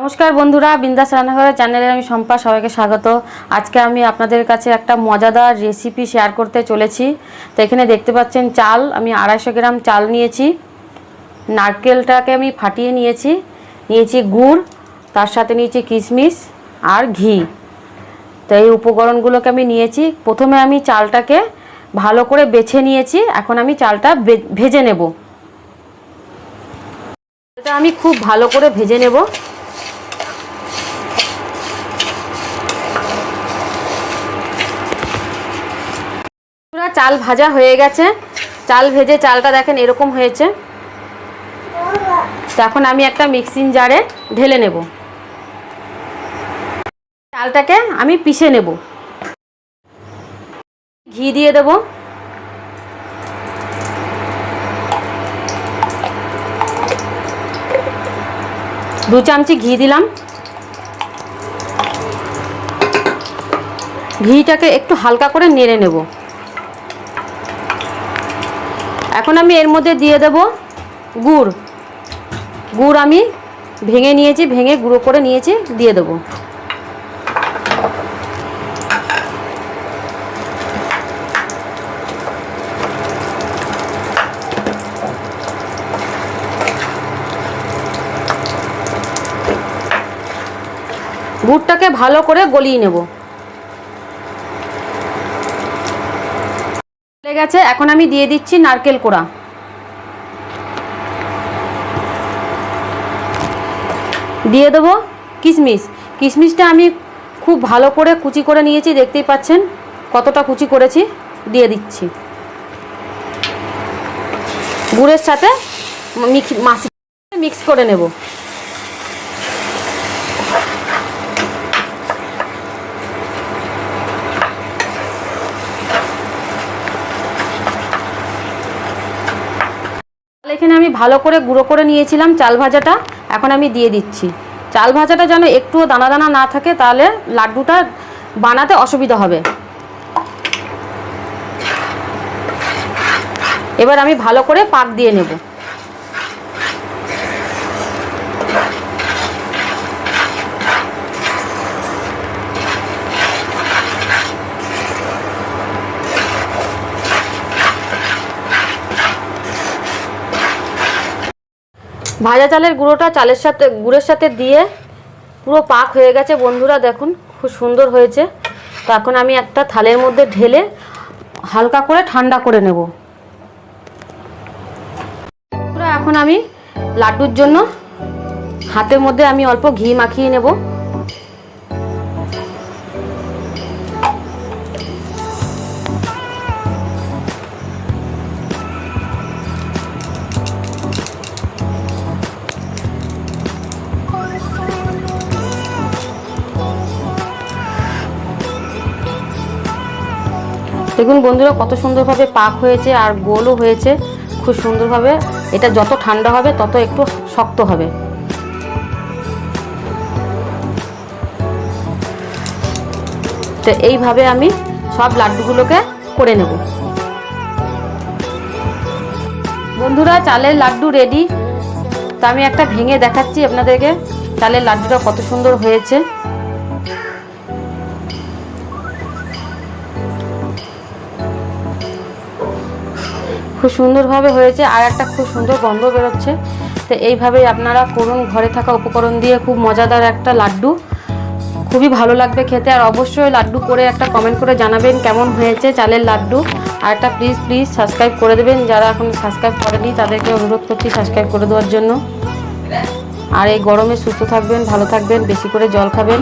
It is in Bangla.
নমস্কার বন্ধুরা, বিন্দাস রান্নাঘরের চ্যানেলে আমি শম্পা, সবাইকে স্বাগত। আজকে আমি আপনাদের কাছে একটা মজাদার রেসিপি শেয়ার করতে চলেছি। তো এখানে দেখতে পাচ্ছেন চাল, আমি 250 গ্রাম চাল নিয়েছি। নারকেলটাকে আমি ফাটিয়ে নিয়েছি গুড়, তার সাথে নিয়েছি কিশমিশ আর ঘি। তো এই উপকরণগুলোকে আমি নিয়েছি। প্রথমে আমি চালটাকে ভালো করে বেছে নিয়েছি, এখন আমি চালটা ভেজে নেব। এটা আমি খুব ভালো করে ভেজে নেব। চাল ভাজা হয়ে গেছে। চাল ভেজে চালটা দেখেন এরকম হয়েছে। তো এখন আমি একটা মিক্সিং জারে ঢেলে নেব। চালটাকে আমি পিষে নেব। ঘি দিয়ে দেব। দু চামচি ঘি দিলাম। ঘিটাকে একটু হালকা করে নেড়ে নেব। এখন আমি এর মধ্যে দিয়ে দেব গুড়। গুড় আমি ভেঙে গুঁড়ো করে নিয়েছি, দিয়ে দেব। গুড়টাকে ভালো করে গলিয়ে নেব। হয়ে গেছে, এখন আমি দিয়ে দিচ্ছি নারকেল কোড়া। দিয়ে দেবো কিশমিশ। কিশমিশটা আমি খুব ভালো করে কুচি করে নিয়েছি, দেখতেই পাচ্ছেন কতটা কুচি করেছি। দিয়ে দিচ্ছি। গুড়ের সাথে মিক্স করে নেব। এখানে আমি ভালো করে গুঁড়ো করে নিয়েছিলাম চাল ভাজাটা, এখন আমি দিয়ে দিচ্ছি। চাল ভাজাটা যেন একটুও দানা দানা না থাকে, তাহলে লাড্ডুটা বানাতে অসুবিধা হবে। এবার আমি ভালো করে পাক দিয়ে নেব। ভাজা চালের গুঁড়োটা গুড়ের সাথে দিয়ে পুরো পাক হয়ে গেছে বন্ধুরা, দেখুন খুব সুন্দর হয়েছে। তো এখন আমি একটা থালের মধ্যে ঢেলে হালকা করে ঠান্ডা করে নেব। এখন আমি লাড্ডুর জন্য হাতের মধ্যে আমি অল্প ঘি মাখিয়ে নেব। দেখুন বন্ধুরা কত সুন্দরভাবে পাক হয়েছে আর গোলও হয়েছে খুব সুন্দরভাবে। এটা যত ঠান্ডা হবে তত একটু শক্ত হবে। তো এইভাবে আমি সব লাড্ডুগুলোকে করে নেব। বন্ধুরা চালের লাড্ডু রেডি। তো আমি একটা ভেঙে দেখাচ্ছি আপনাদেরকে চালের লাড্ডুটা কত সুন্দর হয়েছে। খুব সুন্দরভাবে হয়েছে আর একটা খুব সুন্দর গন্ধ বেরোচ্ছে। তো এইভাবেই আপনারা করুন, ঘরে থাকা উপকরণ দিয়ে খুব মজাদার একটা লাড্ডু, খুবই ভালো লাগবে খেতে। আর অবশ্যই লাড্ডু করে একটা কমেন্ট করে জানাবেন কেমন হয়েছে চালের লাড্ডু। আর একটা প্লিজ সাবস্ক্রাইব করে দেবেন, যারা এখন সাবস্ক্রাইব করেনি তাদেরকে অনুরোধ করছি সাবস্ক্রাইব করে দেওয়ার জন্য। আর এই গরমে সুস্থ থাকবেন, ভালো থাকবেন, বেশি করে জল খাবেন।